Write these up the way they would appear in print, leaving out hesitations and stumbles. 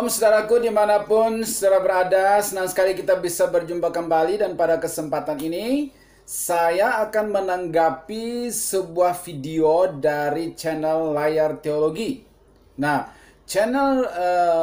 Shalom saudaraku dimanapun saudara berada, senang sekali kita bisa berjumpa kembali dan pada kesempatan ini saya akan menanggapi sebuah video dari channel Layar Teologi. Nah, channel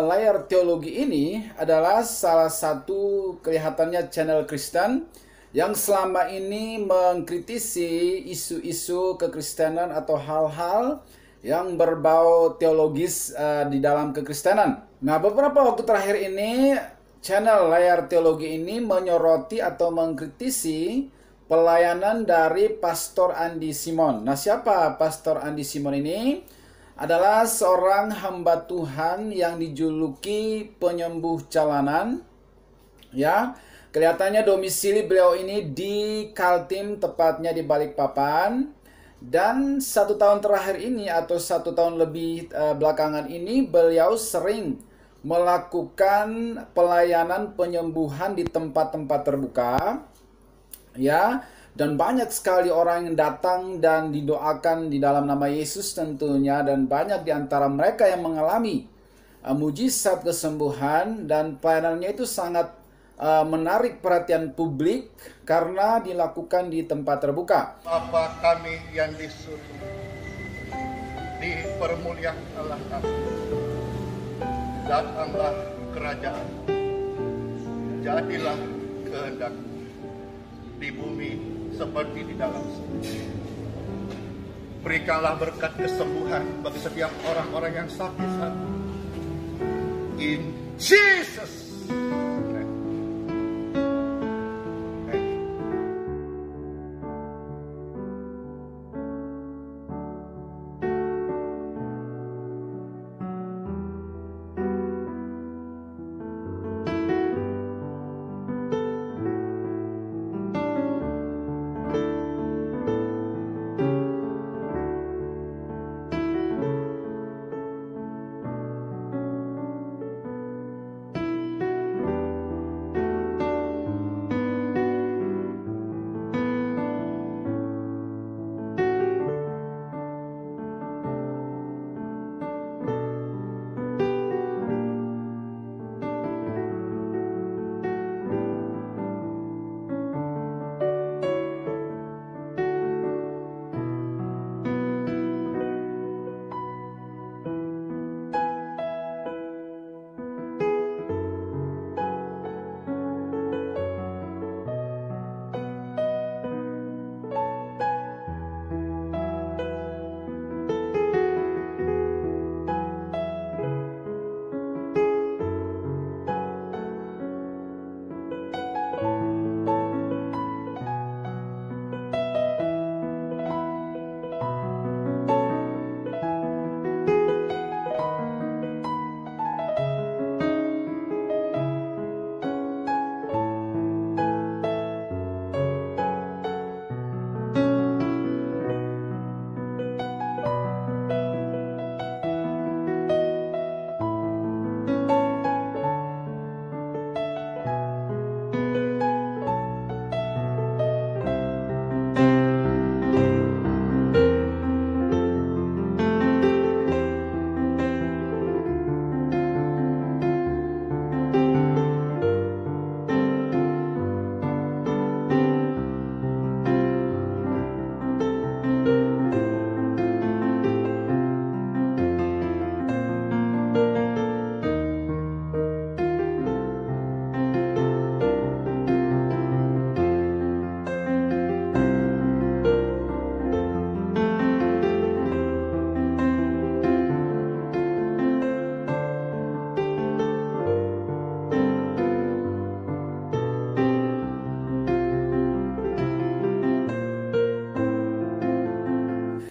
Layar Teologi ini adalah salah satu kelihatannya channel Kristen yang selama ini mengkritisi isu-isu kekristenan atau hal-hal yang berbau teologis di dalam kekristenan. Nah, beberapa waktu terakhir ini, channel Layar Teologi ini menyoroti atau mengkritisi pelayanan dari Pastor Andi Simon. Nah, siapa Pastor Andi Simon ini? Adalah seorang hamba Tuhan yang dijuluki penyembuh jalanan. Ya, kelihatannya domisili beliau ini di Kaltim, tepatnya di Balikpapan. Dan 1 tahun terakhir ini atau 1 tahun lebih belakangan ini beliau sering melakukan pelayanan penyembuhan di tempat-tempat terbuka, ya, dan banyak sekali orang yang datang dan didoakan di dalam nama Yesus tentunya, dan banyak di antara mereka yang mengalami mujizat kesembuhan, dan pelayanannya itu sangat menarik perhatian publik karena dilakukan di tempat terbuka. Bapa kami yang di surga, dipermuliakanlah kami. Datanglah kerajaan, jadilah kehendak di bumi seperti di dalam surga. Berikanlah berkat kesembuhan bagi setiap orang-orang yang sakit saat ini. In Jesus.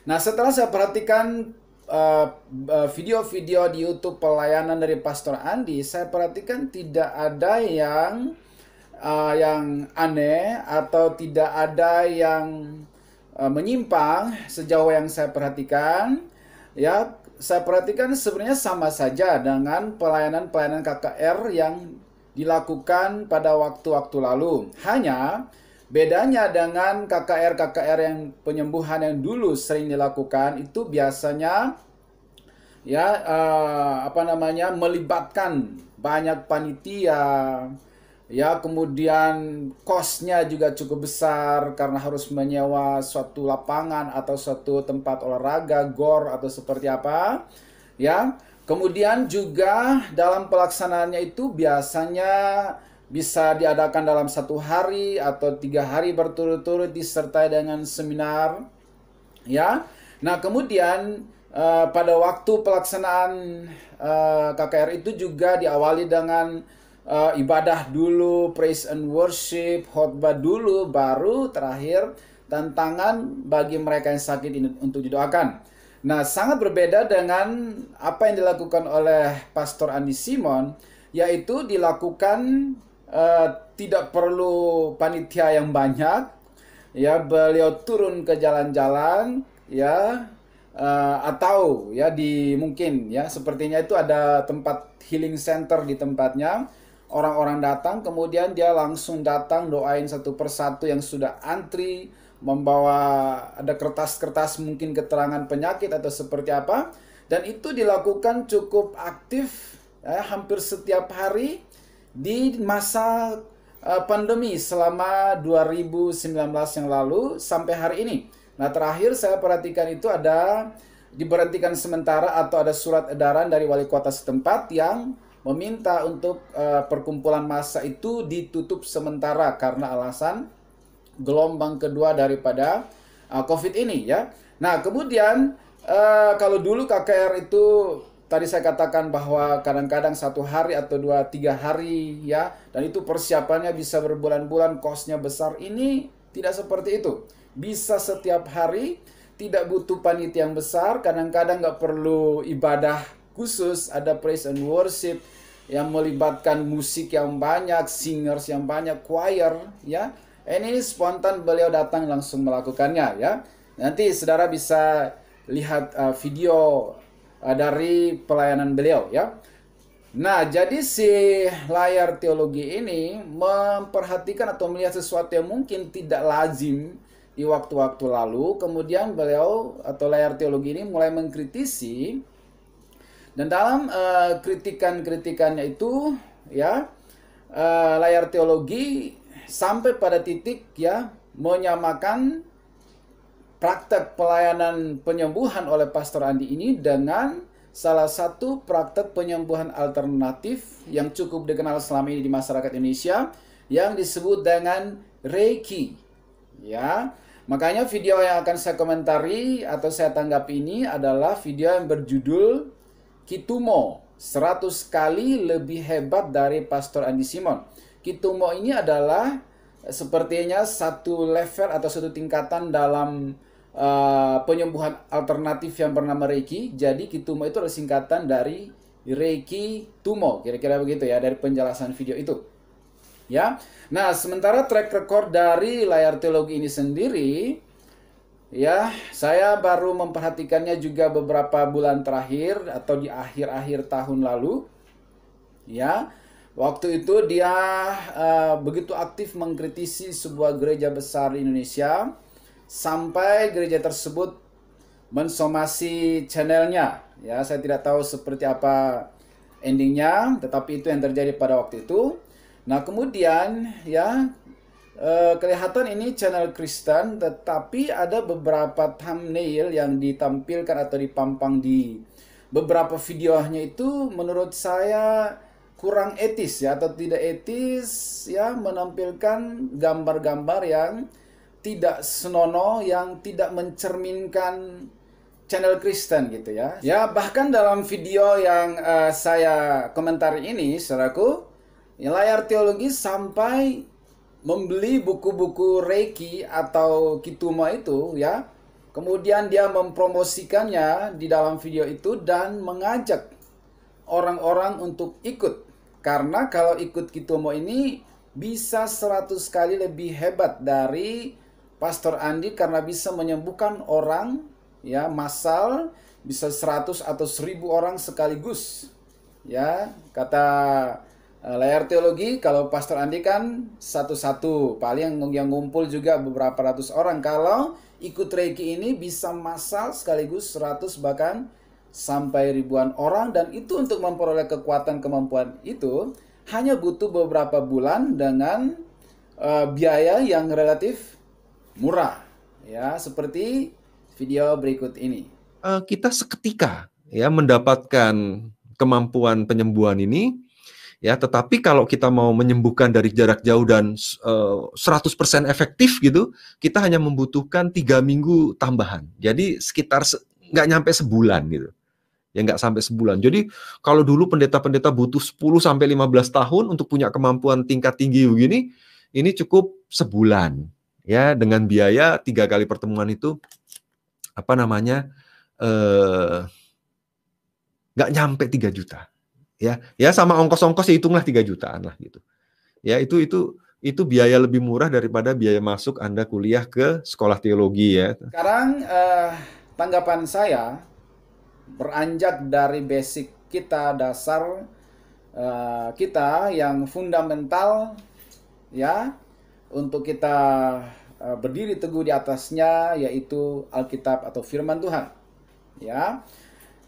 Nah, setelah saya perhatikan video-video di YouTube pelayanan dari Pastor Andi, saya perhatikan tidak ada yang aneh atau tidak ada yang menyimpang sejauh yang saya perhatikan. Ya, saya perhatikan sebenarnya sama saja dengan pelayanan-pelayanan KKR yang dilakukan pada waktu-waktu lalu. Hanya bedanya dengan KKR-KKR yang penyembuhan yang dulu sering dilakukan itu biasanya ya apa namanya, melibatkan banyak panitia, ya, kemudian kosnya juga cukup besar karena harus menyewa suatu lapangan atau suatu tempat olahraga, gor atau seperti apa, ya. Kemudian juga dalam pelaksanaannya itu biasanya bisa diadakan dalam 1 hari atau 3 hari berturut-turut disertai dengan seminar, ya. Nah, kemudian pada waktu pelaksanaan KKR itu juga diawali dengan ibadah dulu, praise and worship, khotbah dulu, baru terakhir tantangan bagi mereka yang sakit ini untuk didoakan. Nah, sangat berbeda dengan apa yang dilakukan oleh Pastor Andi Simon, yaitu dilakukan tidak perlu panitia yang banyak, ya, beliau turun ke jalan-jalan, ya, atau ya mungkin ya sepertinya itu ada tempat healing center di tempatnya. Orang-orang datang, kemudian dia langsung datang doain satu persatu yang sudah antri, membawa ada kertas-kertas mungkin keterangan penyakit atau seperti apa, dan itu dilakukan cukup aktif, ya, hampir setiap hari di masa pandemi selama 2019 yang lalu sampai hari ini. Nah, terakhir saya perhatikan itu ada diberhentikan sementara atau ada surat edaran dari wali kota setempat yang meminta untuk perkumpulan massa itu ditutup sementara karena alasan gelombang kedua daripada COVID ini, ya. Nah, kemudian kalau dulu KKR itu tadi saya katakan bahwa kadang-kadang 1 hari atau 2-3 hari, ya, dan itu persiapannya bisa berbulan-bulan, kosnya besar. Ini tidak seperti itu. Bisa setiap hari, tidak butuh panitia yang besar, kadang-kadang nggak perlu ibadah khusus, ada praise and worship yang melibatkan musik yang banyak, singers yang banyak, choir, ya. Ini spontan beliau datang langsung melakukannya, ya. Nanti saudara bisa lihat video dari pelayanan beliau, ya. Nah, jadi si layar teologi ini memperhatikan atau melihat sesuatu yang mungkin tidak lazim di waktu-waktu lalu. Kemudian beliau atau layar teologi ini mulai mengkritisi, dan dalam kritikan-kritikannya itu, ya, layar teologi sampai pada titik, ya, menyamakan praktek pelayanan penyembuhan oleh Pastor Andi ini dengan salah satu praktek penyembuhan alternatif yang cukup dikenal selama ini di masyarakat Indonesia yang disebut dengan Reiki, ya. Makanya video yang akan saya komentari atau saya tanggapi ini adalah video yang berjudul Kitumo 100 kali lebih hebat dari Pastor Andi Simon. Kitumo ini adalah sepertinya satu level atau satu tingkatan dalam penyembuhan alternatif yang bernama Reiki. Jadi Kitumo itu adalah singkatan dari Reiki Tumo, kira-kira begitu ya dari penjelasan video itu, ya. Nah, sementara track record dari layar teologi ini sendiri, ya, saya baru memperhatikannya juga beberapa bulan terakhir atau di akhir-akhir tahun lalu, ya. Waktu itu dia begitu aktif mengkritisi sebuah gereja besar di Indonesia, sampai gereja tersebut mensomasi channelnya, ya. Saya tidak tahu seperti apa endingnya, tetapi itu yang terjadi pada waktu itu. Nah, kemudian, ya, kelihatan ini channel Kristen, tetapi ada beberapa thumbnail yang ditampilkan atau dipampang di beberapa videonya itu menurut saya kurang etis, ya, atau tidak etis, ya, menampilkan gambar-gambar yang tidak senonoh, yang tidak mencerminkan channel Kristen gitu, ya. Ya, bahkan dalam video yang saya komentari ini, saudaraku, ya, layar teologi sampai membeli buku-buku Reiki atau Kitumo itu, ya. Kemudian dia mempromosikannya di dalam video itu dan mengajak orang-orang untuk ikut. Karena kalau ikut Kitumo ini bisa 100 kali lebih hebat dari Pastor Andi karena bisa menyembuhkan orang, ya, massal, bisa 100 atau 1000 orang sekaligus. Ya, kata layar teologi, kalau Pastor Andi kan satu-satu, paling yang ngumpul juga beberapa ratus orang. Kalau ikut Reiki ini bisa massal sekaligus 100 bahkan sampai ribuan orang, dan itu untuk memperoleh kekuatan kemampuan itu hanya butuh beberapa bulan dengan biaya yang relatif murah. Ya, seperti video berikut ini. Kita seketika ya mendapatkan kemampuan penyembuhan ini ya, tetapi kalau kita mau menyembuhkan dari jarak jauh dan 100% efektif gitu, kita hanya membutuhkan 3 minggu tambahan. Jadi sekitar nggak nyampe sebulan gitu. Ya nggak sampai sebulan. Jadi kalau dulu pendeta-pendeta butuh 10 sampai 15 tahun untuk punya kemampuan tingkat tinggi begini, ini cukup sebulan. Ya, dengan biaya 3 kali pertemuan itu apa namanya? Nggak nyampe 3 juta. Ya sama ongkos-ongkos ya hitunglah 3 jutaan lah gitu. Ya itu biaya lebih murah daripada biaya masuk Anda kuliah ke sekolah teologi ya. Sekarang tanggapan saya beranjak dari basic kita, dasar kita yang fundamental ya, untuk kita berdiri teguh di atasnya, yaitu Alkitab atau firman Tuhan. Ya.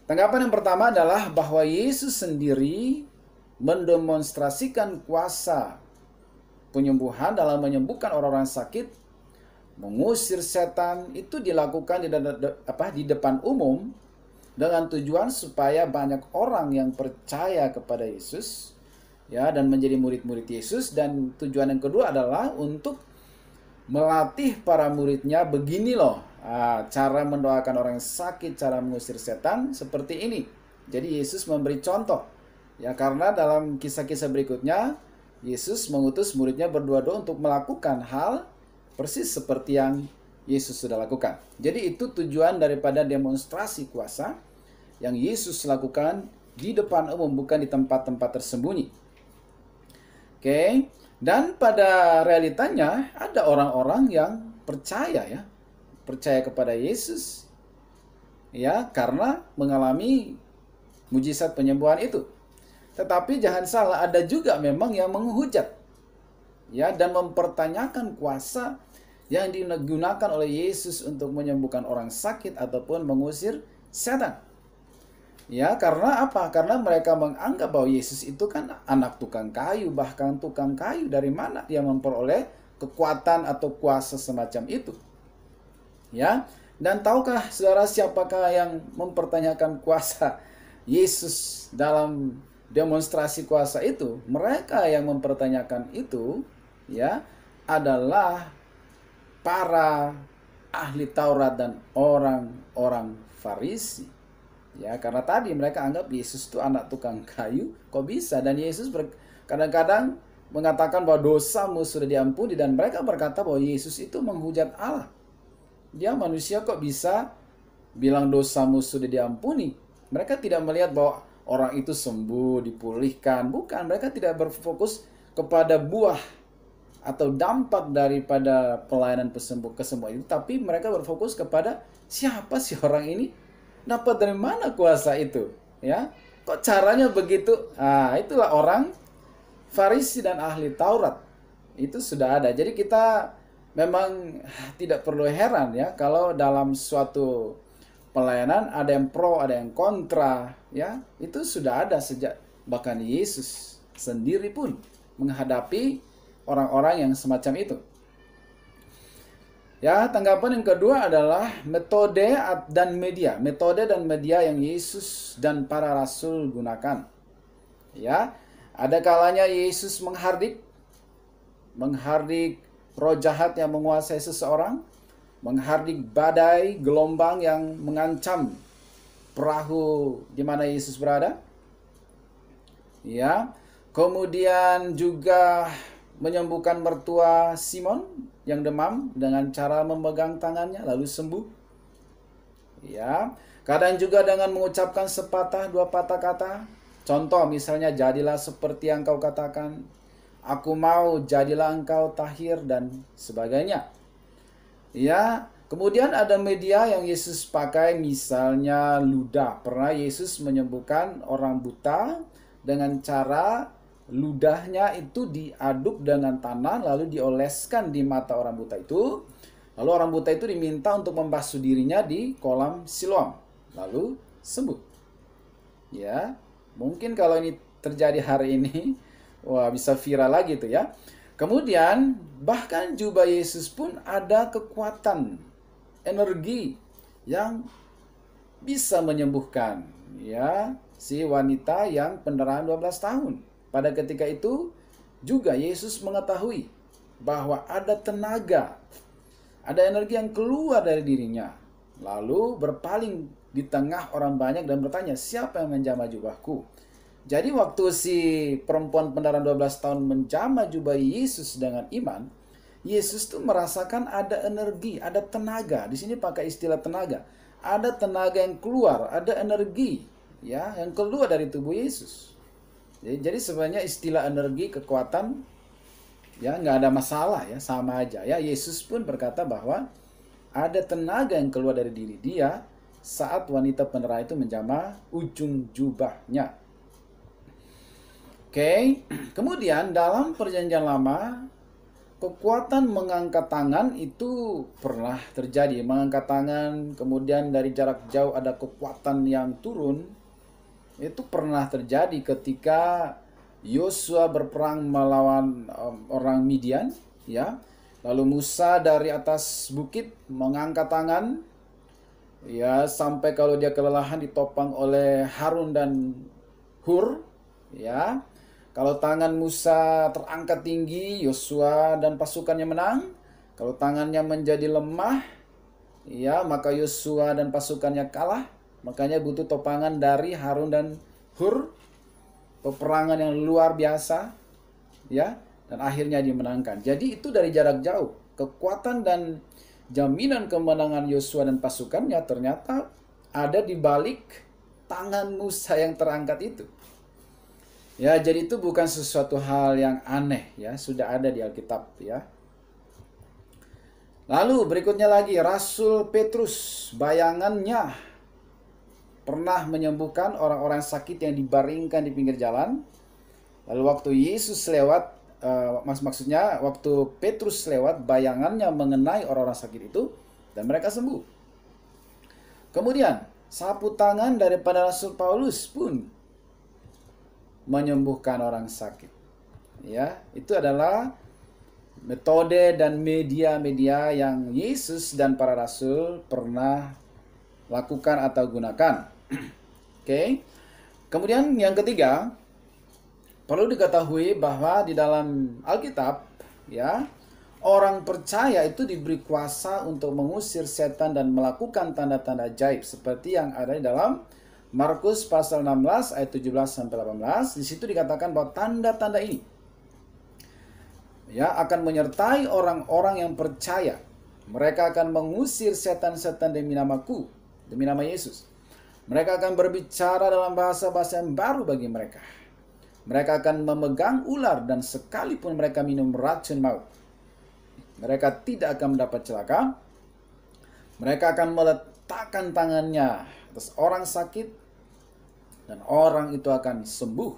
Tanggapan yang pertama adalah bahwa Yesus sendiri mendemonstrasikan kuasa penyembuhan dalam menyembuhkan orang-orang sakit, mengusir setan, itu dilakukan di depan umum dengan tujuan supaya banyak orang yang percaya kepada Yesus ya, dan menjadi murid-murid Yesus. Dan tujuan yang kedua adalah untuk melatih para muridnya, begini loh cara mendoakan orang yang sakit, cara mengusir setan seperti ini. Jadi Yesus memberi contoh ya, karena dalam kisah-kisah berikutnya Yesus mengutus muridnya berdoa-doa untuk melakukan hal persis seperti yang Yesus sudah lakukan. Jadi itu tujuan daripada demonstrasi kuasa yang Yesus lakukan di depan umum, bukan di tempat-tempat tersembunyi. Oke. Dan pada realitanya ada orang-orang yang percaya ya, percaya kepada Yesus ya, karena mengalami mujizat penyembuhan itu. Tetapi jangan salah, ada juga memang yang menghujat ya, dan mempertanyakan kuasa yang digunakan oleh Yesus untuk menyembuhkan orang sakit ataupun mengusir setan. Ya, karena apa? Karena mereka menganggap bahwa Yesus itu kan anak tukang kayu, bahkan tukang kayu, dari mana dia memperoleh kekuatan atau kuasa semacam itu? Ya, dan tahukah saudara siapakah yang mempertanyakan kuasa Yesus dalam demonstrasi kuasa itu? Mereka yang mempertanyakan itu ya adalah para ahli Taurat dan orang-orang Farisi. Ya, karena tadi mereka anggap Yesus itu anak tukang kayu, kok bisa? Dan Yesus kadang-kadang mengatakan bahwa dosamu sudah diampuni, dan mereka berkata bahwa Yesus itu menghujat Allah. Dia manusia kok bisa bilang dosamu sudah diampuni? Mereka tidak melihat bahwa orang itu sembuh, dipulihkan. Bukan, mereka tidak berfokus kepada buah atau dampak daripada pelayanan kesembuhan itu, tapi mereka berfokus kepada siapa sih orang ini? Dapat dari mana kuasa itu? Ya, kok caranya begitu? Itulah orang Farisi dan ahli Taurat. Itu sudah ada. Jadi kita memang tidak perlu heran ya kalau dalam suatu pelayanan ada yang pro, ada yang kontra, ya. Itu sudah ada sejak bahkan Yesus sendiri pun menghadapi orang-orang yang semacam itu. Ya, tanggapan yang kedua adalah metode dan media. Metode dan media yang Yesus dan para rasul gunakan. Ya, ada kalanya Yesus menghardik roh jahat yang menguasai seseorang, menghardik badai, gelombang yang mengancam perahu di mana Yesus berada. Ya, kemudian juga menyembuhkan mertua Simon yang demam dengan cara memegang tangannya lalu sembuh. Ya, kadang juga dengan mengucapkan sepatah dua patah kata. Contoh misalnya, jadilah seperti yang kau katakan, aku mau, jadilah engkau tahir, dan sebagainya. Ya, kemudian ada media yang Yesus pakai, misalnya ludah. Pernah Yesus menyembuhkan orang buta dengan cara ludahnya itu diaduk dengan tanah lalu dioleskan di mata orang buta itu. Lalu orang buta itu diminta untuk membasuh dirinya di kolam Siloam, lalu sembuh. Ya, mungkin kalau ini terjadi hari ini, wah bisa viral lagi tuh ya. Kemudian bahkan jubah Yesus pun ada kekuatan energi yang bisa menyembuhkan ya si wanita yang pendarahan 12 tahun. Pada ketika itu juga Yesus mengetahui bahwa ada tenaga, ada energi yang keluar dari dirinya. Lalu berpaling di tengah orang banyak dan bertanya, siapa yang menjamah jubahku? Jadi waktu si perempuan pendarahan 12 tahun menjamah jubah Yesus dengan iman, Yesus tuh merasakan ada energi, ada tenaga. Di sini pakai istilah tenaga. Ada tenaga yang keluar, ada energi ya yang keluar dari tubuh Yesus. Jadi sebenarnya istilah energi, kekuatan ya nggak ada masalah ya, sama aja ya. Yesus pun berkata bahwa ada tenaga yang keluar dari diri dia saat wanita pendarahan itu menjamah ujung jubahnya. Oke, kemudian dalam perjanjian lama kekuatan mengangkat tangan itu pernah terjadi. Mengangkat tangan kemudian dari jarak jauh ada kekuatan yang turun. Itu pernah terjadi ketika Yosua berperang melawan orang Midian ya. Lalu Musa dari atas bukit mengangkat tangan ya sampai kalau dia kelelahan ditopang oleh Harun dan Hur ya. Kalau tangan Musa terangkat tinggi, Yosua dan pasukannya menang. Kalau tangannya menjadi lemah, ya maka Yosua dan pasukannya kalah. Makanya butuh topangan dari Harun dan Hur. Peperangan yang luar biasa, ya, dan akhirnya dimenangkan. Jadi itu dari jarak jauh. Kekuatan dan jaminan kemenangan Yosua dan pasukannya ternyata ada di balik tangan Musa yang terangkat itu. Ya, jadi itu bukan sesuatu hal yang aneh ya, sudah ada di Alkitab ya. Lalu berikutnya lagi Rasul Petrus, bayangannya pernah menyembuhkan orang-orang sakit yang dibaringkan di pinggir jalan. Lalu waktu Yesus lewat, maksudnya waktu Petrus lewat, bayangannya mengenai orang-orang sakit itu dan mereka sembuh. Kemudian sapu tangan daripada Rasul Paulus pun menyembuhkan orang sakit. Ya, itu adalah metode dan media-media yang Yesus dan para rasul pernah lakukan atau gunakan. Oke. Kemudian yang ketiga, perlu diketahui bahwa di dalam Alkitab ya, orang percaya itu diberi kuasa untuk mengusir setan dan melakukan tanda-tanda ajaib seperti yang ada di dalam Markus pasal 16 ayat 17 sampai 18. Di situ dikatakan bahwa tanda-tanda ini ya akan menyertai orang-orang yang percaya. Mereka akan mengusir setan-setan demi namaku, demi nama Yesus. Mereka akan berbicara dalam bahasa-bahasa yang baru bagi mereka. Mereka akan memegang ular dan sekalipun mereka minum racun maut, mereka tidak akan mendapat celaka. Mereka akan meletakkan tangannya atas orang sakit dan orang itu akan sembuh.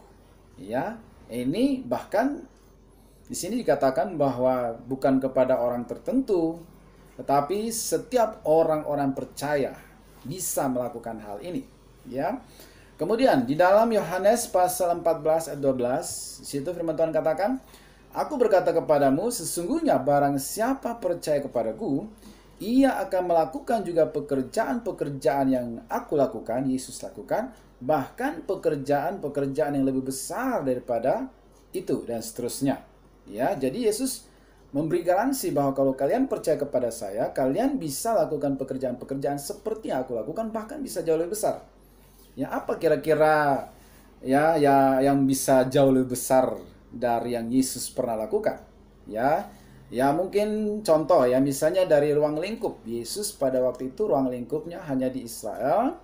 Ya, ini bahkan di sini dikatakan bahwa bukan kepada orang tertentu, tetapi setiap orang-orang percaya bisa melakukan hal ini. Ya. Kemudian di dalam Yohanes pasal 14 ayat 12, di situ firman Tuhan katakan, "Aku berkata kepadamu, sesungguhnya barang siapa percaya kepadaku, ia akan melakukan juga pekerjaan-pekerjaan yang aku lakukan," Yesus lakukan, bahkan pekerjaan-pekerjaan yang lebih besar daripada itu dan seterusnya. Ya, jadi Yesus memberi garansi bahwa kalau kalian percaya kepada saya, kalian bisa lakukan pekerjaan-pekerjaan seperti yang aku lakukan, bahkan bisa jauh lebih besar. Ya, apa kira-kira ya yang bisa jauh lebih besar dari yang Yesus pernah lakukan? Ya, mungkin contoh ya, misalnya dari ruang lingkup. Yesus pada waktu itu ruang lingkupnya hanya di Israel.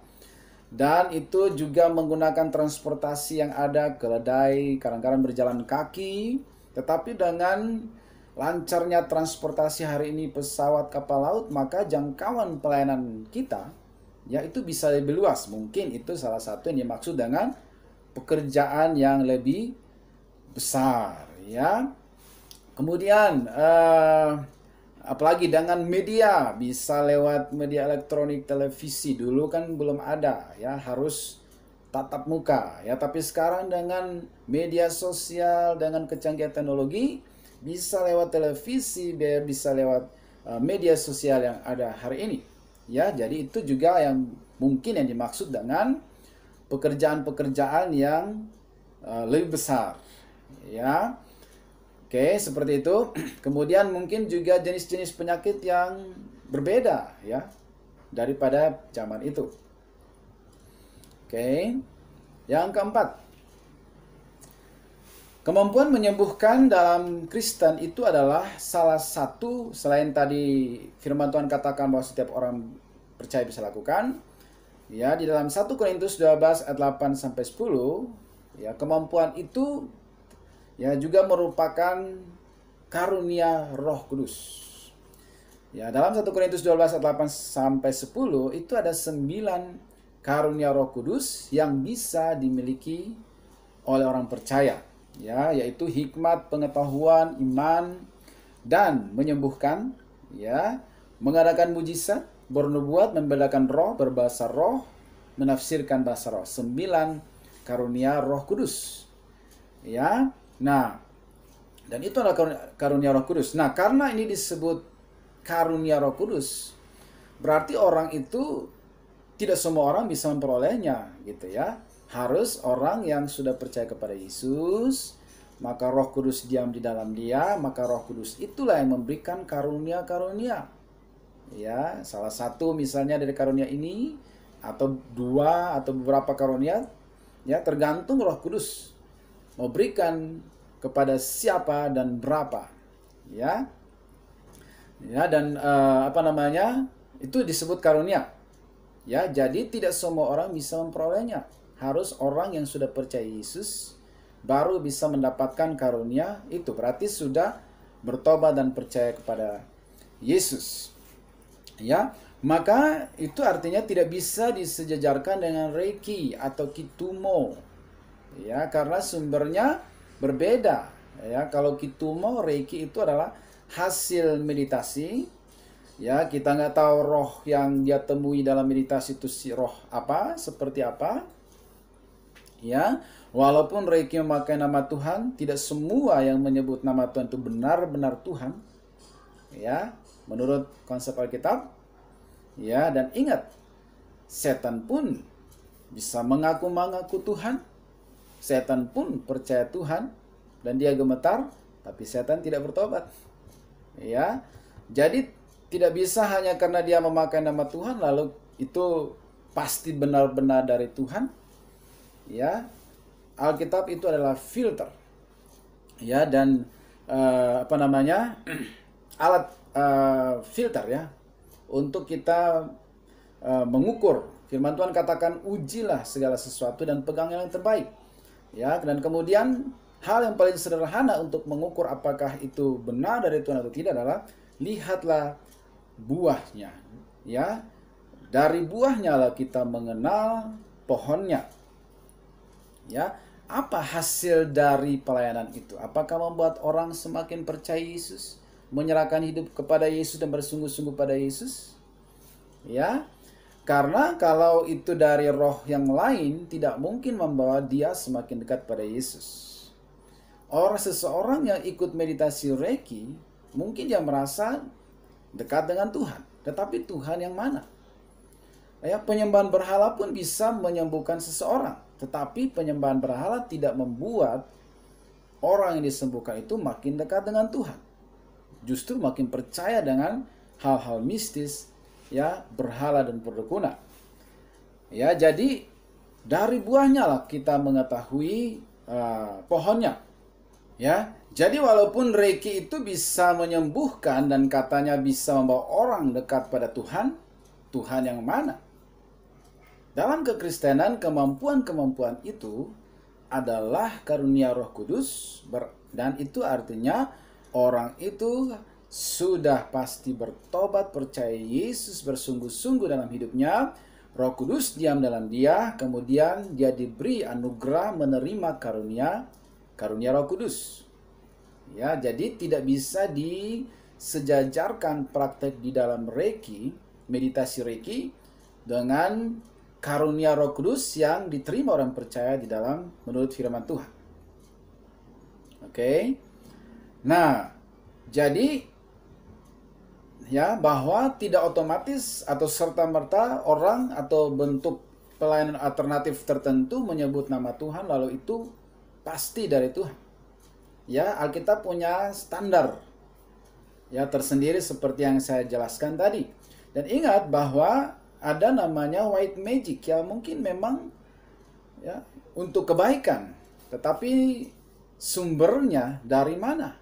Dan itu juga menggunakan transportasi yang ada, keledai, kadang-kadang berjalan kaki. Tetapi dengan lancarnya transportasi hari ini, pesawat, kapal laut, maka jangkauan pelayanan kita ya itu bisa lebih luas. Mungkin itu salah satu yang dimaksud dengan pekerjaan yang lebih besar ya. Kemudian apalagi dengan media, bisa lewat media elektronik, televisi. Dulu kan belum ada ya, harus tatap muka ya, tapi sekarang dengan media sosial, dengan kecanggihan teknologi, bisa lewat televisi, bisa lewat media sosial yang ada hari ini ya. Jadi itu juga yang mungkin yang dimaksud dengan pekerjaan-pekerjaan yang lebih besar ya. Oke, seperti itu. Kemudian mungkin juga jenis-jenis penyakit yang berbeda ya daripada zaman itu. Oke. Yang keempat, kemampuan menyembuhkan dalam Kristen itu adalah salah satu, selain tadi firman Tuhan katakan bahwa setiap orang percaya bisa lakukan, ya, di dalam 1 Korintus 12 ayat 8 sampai 10, ya, kemampuan itu ya juga merupakan karunia Roh Kudus. Ya, dalam 1 Korintus 12 ayat 8 sampai 10 itu ada 9 karunia Roh Kudus yang bisa dimiliki oleh orang percaya, ya, yaitu hikmat, pengetahuan, iman, dan menyembuhkan, ya, mengadakan mujizat, bernubuat, membedakan roh, berbahasa roh, menafsirkan bahasa roh. 9 karunia Roh Kudus. Ya. Nah, dan itu adalah karunia Roh Kudus. Nah, karena ini disebut karunia Roh Kudus, berarti orang itu tidak semua orang bisa memperolehnya, gitu ya. Harus orang yang sudah percaya kepada Yesus, maka Roh Kudus diam di dalam dia, maka Roh Kudus itulah yang memberikan karunia-karunia. Ya, salah satu misalnya dari karunia ini, atau dua atau beberapa karunia, ya, tergantung Roh Kudus mau berikan kepada siapa dan berapa, ya. Ya, dan itu disebut karunia. Ya, jadi tidak semua orang bisa memperolehnya. Harus orang yang sudah percaya Yesus baru bisa mendapatkan karunia itu. Berarti sudah bertobat dan percaya kepada Yesus. Ya, maka itu artinya tidak bisa disejajarkan dengan Reiki atau Kitumo. Ya, karena sumbernya berbeda. Ya, kalau Kitumo, Reiki itu adalah hasil meditasi. Ya, kita nggak tahu roh yang dia temui dalam meditasi itu si roh apa, seperti apa. Ya, walaupun Reiki memakai nama Tuhan, tidak semua yang menyebut nama Tuhan itu benar-benar Tuhan. Ya, menurut konsep Alkitab. Ya, dan ingat, setan pun bisa mengaku-mengaku Tuhan. Setan pun percaya Tuhan dan dia gemetar, tapi setan tidak bertobat. Ya, jadi tidak bisa hanya karena dia memakai nama Tuhan lalu itu pasti benar-benar dari Tuhan. Ya, Alkitab itu adalah filter. Ya, dan alat filter ya untuk kita mengukur. Firman Tuhan katakan ujilah segala sesuatu dan pegang yang terbaik. Ya, dan kemudian hal yang paling sederhana untuk mengukur apakah itu benar dari Tuhan atau tidak adalah lihatlah buahnya. Ya, dari buahnya lah kita mengenal pohonnya. Ya, apa hasil dari pelayanan itu? Apakah membuat orang semakin percaya Yesus, menyerahkan hidup kepada Yesus dan bersungguh-sungguh pada Yesus? Ya, karena kalau itu dari roh yang lain, tidak mungkin membawa dia semakin dekat pada Yesus. Seseorang yang ikut meditasi Reiki, mungkin dia merasa dekat dengan Tuhan. Tetapi Tuhan yang mana? Ya, penyembahan berhala pun bisa menyembuhkan seseorang. Tetapi penyembahan berhala tidak membuat orang yang disembuhkan itu makin dekat dengan Tuhan. Justru makin percaya dengan hal-hal mistis, ya, berhala dan perdukunan. Ya, jadi dari buahnya lah kita mengetahui pohonnya. Ya, jadi walaupun Reiki itu bisa menyembuhkan dan katanya bisa membawa orang dekat pada Tuhan, Tuhan yang mana? Dalam kekristenan kemampuan-kemampuan itu adalah karunia Roh Kudus dan itu artinya orang itu sudah pasti bertobat, percaya Yesus, bersungguh-sungguh dalam hidupnya, Roh Kudus diam dalam dia, kemudian dia diberi anugerah menerima karunia Roh Kudus. Ya, jadi tidak bisa disejajarkan praktek di dalam Reiki, meditasi Reiki dengan karunia Roh Kudus yang diterima orang percaya di dalam menurut firman Tuhan. Oke. Nah, jadi ya bahwa tidak otomatis atau serta-merta orang atau bentuk pelayanan alternatif tertentu menyebut nama Tuhan lalu itu pasti dari Tuhan. Ya, Alkitab punya standar ya tersendiri seperti yang saya jelaskan tadi. Dan ingat bahwa ada namanya white magic yang mungkin memang ya untuk kebaikan, tetapi sumbernya dari mana?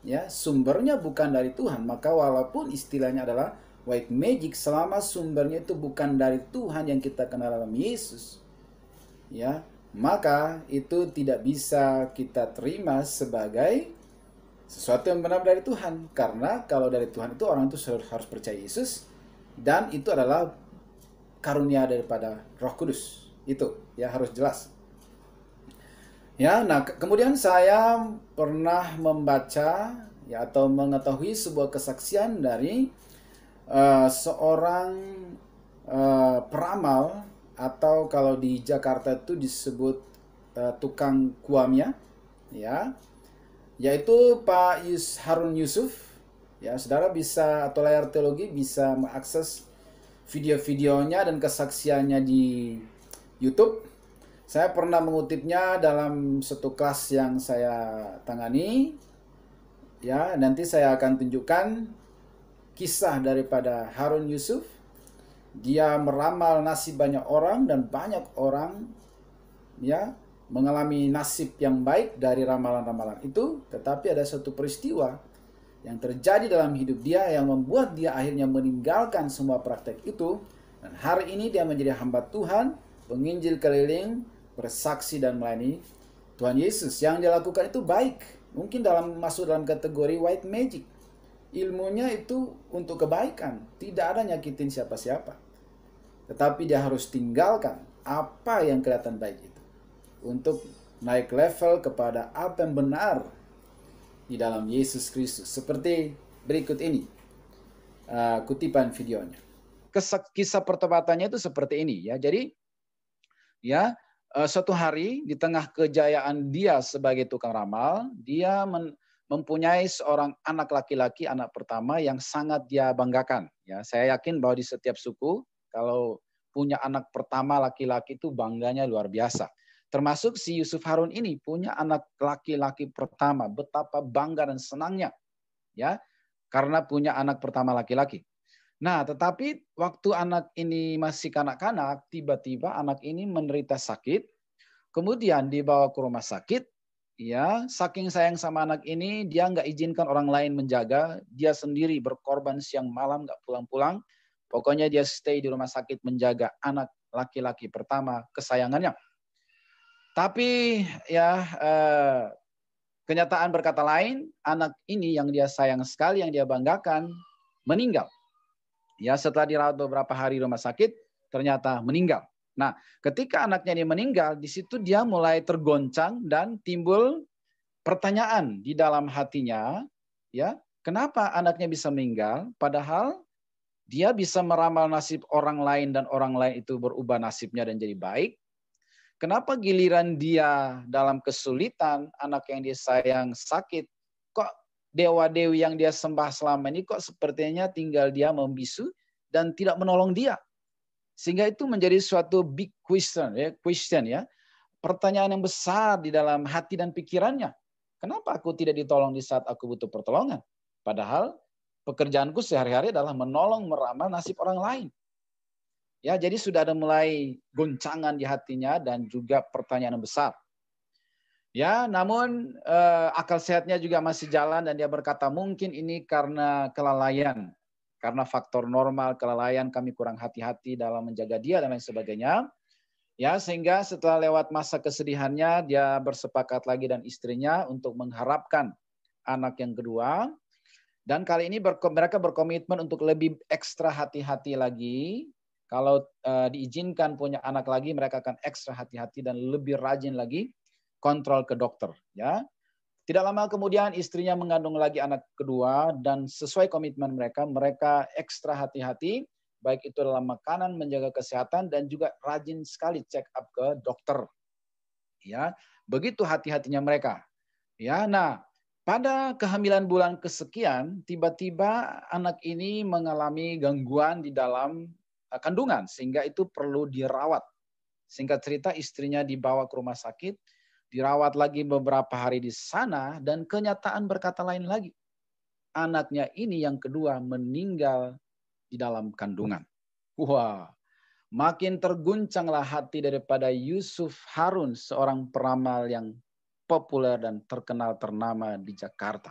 Ya, sumbernya bukan dari Tuhan. Maka walaupun istilahnya adalah white magic, selama sumbernya itu bukan dari Tuhan yang kita kenal dalam Yesus, ya, maka itu tidak bisa kita terima sebagai sesuatu yang benar dari Tuhan. Karena kalau dari Tuhan itu orang itu harus percaya Yesus, dan itu adalah karunia daripada Roh Kudus. Itu ya harus jelas. Ya, nah kemudian saya pernah membaca ya atau mengetahui sebuah kesaksian dari seorang peramal, atau kalau di Jakarta itu disebut tukang kuamnya, ya, yaitu Pak Harun Yusuf. Ya, saudara bisa atau layar teologi bisa mengakses video-videonya dan kesaksiannya di YouTube. Saya pernah mengutipnya dalam satu kelas yang saya tangani. Ya, nanti saya akan tunjukkan kisah daripada Harun Yusuf. Dia meramal nasib banyak orang dan banyak orang ya mengalami nasib yang baik dari ramalan-ramalan itu, tetapi ada satu peristiwa yang terjadi dalam hidup dia yang membuat dia akhirnya meninggalkan semua praktek itu, dan hari ini dia menjadi hamba Tuhan, penginjil keliling, bersaksi dan melayani Tuhan Yesus. Yang dia lakukan itu baik, mungkin masuk dalam kategori white magic. Ilmunya itu untuk kebaikan, tidak ada nyakitin siapa-siapa, tetapi dia harus tinggalkan apa yang kelihatan baik itu untuk naik level kepada apa yang benar di dalam Yesus Kristus. Seperti berikut ini kutipan videonya. Kisah pertobatannya itu seperti ini ya. Jadi ya suatu hari di tengah kejayaan dia sebagai tukang ramal, dia mempunyai seorang anak laki-laki, anak pertama yang sangat dia banggakan. Ya, saya yakin bahwa di setiap suku kalau punya anak pertama laki-laki itu bangganya luar biasa. Termasuk si Yusuf Harun ini punya anak laki-laki pertama, betapa bangga dan senangnya ya karena punya anak pertama laki-laki. Nah, tetapi waktu anak ini masih kanak-kanak, tiba-tiba anak ini menderita sakit, kemudian dibawa ke rumah sakit. Ya, saking sayang sama anak ini, dia nggak izinkan orang lain menjaga, dia sendiri berkorban siang malam nggak pulang-pulang. Pokoknya dia stay di rumah sakit menjaga anak laki-laki pertama kesayangannya. Tapi ya kenyataan berkata lain, anak ini yang dia sayang sekali, yang dia banggakan, meninggal. Ya, setelah dirawat beberapa hari di rumah sakit, ternyata meninggal. Nah, ketika anaknya ini meninggal, di situ dia mulai tergoncang dan timbul pertanyaan di dalam hatinya, ya, kenapa anaknya bisa meninggal, padahal dia bisa meramal nasib orang lain dan orang lain itu berubah nasibnya dan jadi baik. Kenapa giliran dia dalam kesulitan, anak yang dia sayang sakit, kok dewa-dewi yang dia sembah selama ini kok sepertinya tinggal dia membisu dan tidak menolong dia? Sehingga itu menjadi suatu big question ya. Pertanyaan yang besar di dalam hati dan pikirannya. Kenapa aku tidak ditolong di saat aku butuh pertolongan? Padahal pekerjaanku sehari-hari adalah menolong meramal nasib orang lain. Ya, jadi sudah ada mulai goncangan di hatinya dan juga pertanyaan besar. Ya, namun akal sehatnya juga masih jalan dan dia berkata mungkin ini karena kelalaian. Karena faktor normal kelalaian, kami kurang hati-hati dalam menjaga dia dan lain sebagainya. Ya, sehingga setelah lewat masa kesedihannya, dia bersepakat lagi dan istrinya untuk mengharapkan anak yang kedua. Dan kali ini mereka berkomitmen untuk lebih ekstra hati-hati lagi. Kalau diizinkan punya anak lagi, mereka akan ekstra hati-hati dan lebih rajin lagi kontrol ke dokter. Ya, tidak lama kemudian istrinya mengandung lagi anak kedua dan sesuai komitmen mereka ekstra hati-hati baik itu dalam makanan, menjaga kesehatan, dan juga rajin sekali check up ke dokter. Ya, begitu hati-hatinya mereka. Ya, nah, pada kehamilan bulan kesekian, tiba-tiba anak ini mengalami gangguan di dalam kandungan, sehingga itu perlu dirawat. Singkat cerita, istrinya dibawa ke rumah sakit, dirawat lagi beberapa hari di sana, dan kenyataan berkata lain lagi. Anaknya ini yang kedua meninggal di dalam kandungan. Wah, makin terguncanglah hati daripada Yusuf Harun, seorang peramal yang populer dan terkenal ternama di Jakarta.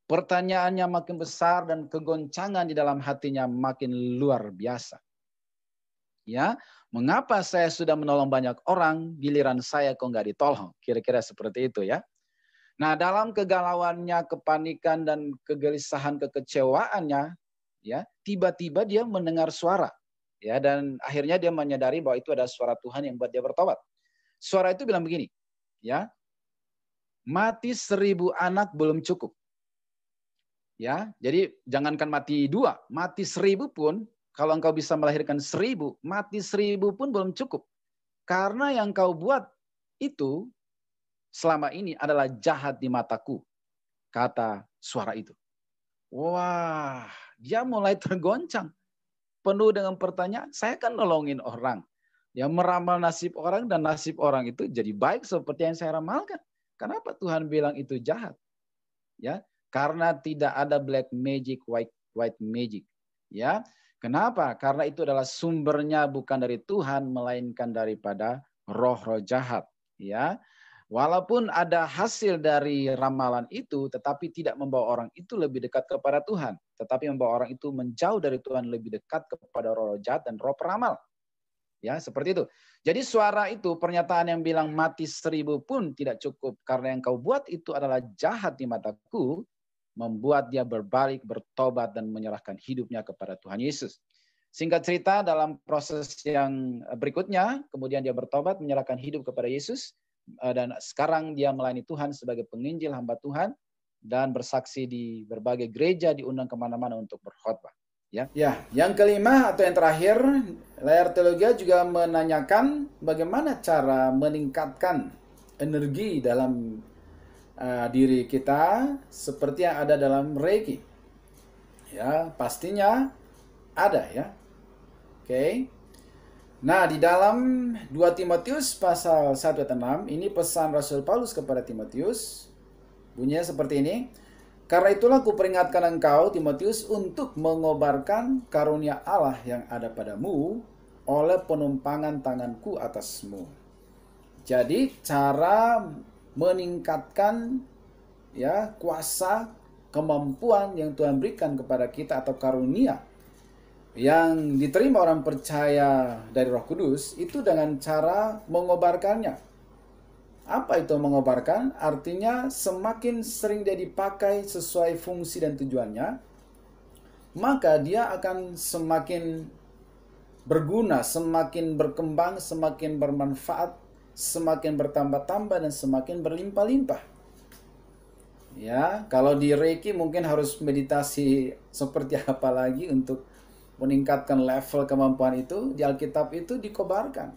Pertanyaannya makin besar dan kegoncangan di dalam hatinya makin luar biasa. Ya, mengapa saya sudah menolong banyak orang, giliran saya kok nggak ditolong? Kira-kira seperti itu ya. Nah, dalam kegalauannya, kepanikan dan kegelisahan, kekecewaannya, ya, tiba-tiba dia mendengar suara, ya, dan akhirnya dia menyadari bahwa itu adalah suara Tuhan yang buat dia bertobat. Suara itu bilang begini, ya, mati 1000 anak belum cukup, ya, jadi jangankan mati 2, mati 1000 pun. Kalau engkau bisa melahirkan 1000, mati 1000 pun belum cukup. Karena yang kau buat itu selama ini adalah jahat di mataku, kata suara itu. Wah, dia mulai tergoncang. Penuh dengan pertanyaan, saya kan nolongin orang. Ya, meramal nasib orang dan nasib orang itu jadi baik seperti yang saya ramalkan. Kenapa Tuhan bilang itu jahat? Ya, karena tidak ada black magic, white magic. Ya, kenapa? Karena itu adalah sumbernya bukan dari Tuhan, melainkan daripada roh-roh jahat. Ya, walaupun ada hasil dari ramalan itu, tetapi tidak membawa orang itu lebih dekat kepada Tuhan, tetapi membawa orang itu menjauh dari Tuhan, lebih dekat kepada roh jahat dan roh peramal. Ya, seperti itu. Jadi suara itu, pernyataan yang bilang mati 1000 pun tidak cukup karena yang kau buat itu adalah jahat di mataku, membuat dia berbalik, bertobat, dan menyerahkan hidupnya kepada Tuhan Yesus. Singkat cerita, dalam proses yang berikutnya, kemudian dia bertobat, menyerahkan hidup kepada Yesus, dan sekarang dia melayani Tuhan sebagai penginjil hamba Tuhan, dan bersaksi di berbagai gereja, diundang kemana-mana untuk berkhotbah. Ya, yang kelima atau yang terakhir, Layar Teologia juga menanyakan bagaimana cara meningkatkan energi dalam diri kita seperti yang ada dalam Reiki. Ya, pastinya ada ya. Oke. Nah, di dalam 2 Timotius pasal 1 ayat 6, ini pesan Rasul Paulus kepada Timotius. Bunyinya seperti ini. Karena itulah kuperingatkan engkau, Timotius, untuk mengobarkan karunia Allah yang ada padamu oleh penumpangan tanganku atasmu. Jadi cara meningkatkan ya kuasa, kemampuan yang Tuhan berikan kepada kita atau karunia yang diterima orang percaya dari Roh Kudus itu dengan cara mengobarkannya. Apa itu mengobarkan? Artinya semakin sering dia dipakai sesuai fungsi dan tujuannya, maka dia akan semakin berguna, semakin berkembang, semakin bermanfaat, semakin bertambah-tambah, dan semakin berlimpah-limpah. Ya, kalau di Reiki mungkin harus meditasi seperti apa lagi untuk meningkatkan level kemampuan itu. Di Alkitab itu dikobarkan.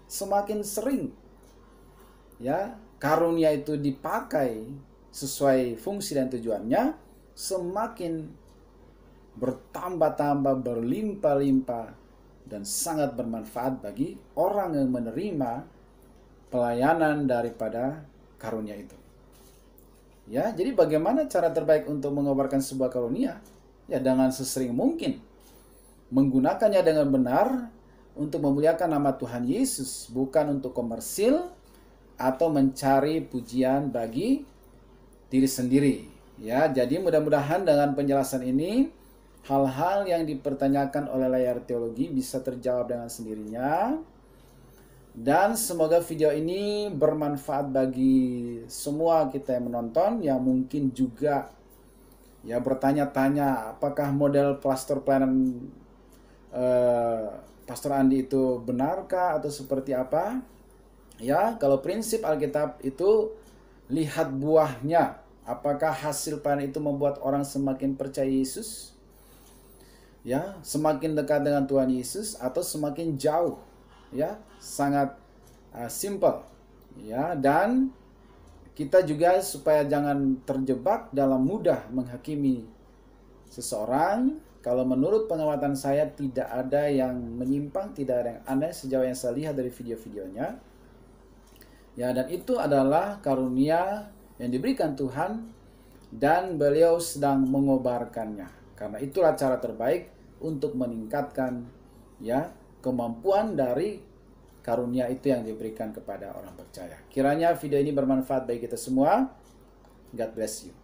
Semakin sering ya karunia itu dipakai sesuai fungsi dan tujuannya, semakin bertambah-tambah, berlimpah-limpah, dan sangat bermanfaat bagi orang yang menerima pelayanan daripada karunia itu. Ya, jadi bagaimana cara terbaik untuk mengobarkan sebuah karunia? Ya, dengan sesering mungkin. Menggunakannya dengan benar untuk memuliakan nama Tuhan Yesus, bukan untuk komersil atau mencari pujian bagi diri sendiri. Ya, jadi mudah-mudahan dengan penjelasan ini hal-hal yang dipertanyakan oleh Layar Teologi bisa terjawab dengan sendirinya. Dan semoga video ini bermanfaat bagi semua kita yang menonton, yang mungkin juga ya bertanya-tanya apakah model pastor pelayanan Pastor Andi itu benarkah atau seperti apa. Ya, kalau prinsip Alkitab itu lihat buahnya. Apakah hasil pelayanan itu membuat orang semakin percaya Yesus? ya, semakin dekat dengan Tuhan Yesus atau semakin jauh, ya, sangat simple, ya. Dan kita juga supaya jangan terjebak dalam mudah menghakimi seseorang. Kalau menurut pengamatan saya tidak ada yang menyimpang, tidak ada yang aneh sejauh yang saya lihat dari video-videonya. Ya, dan itu adalah karunia yang diberikan Tuhan dan beliau sedang mengobarkannya. Karena itulah cara terbaik untuk meningkatkan, ya, kemampuan dari karunia itu yang diberikan kepada orang percaya. Kiranya video ini bermanfaat bagi kita semua. God bless you.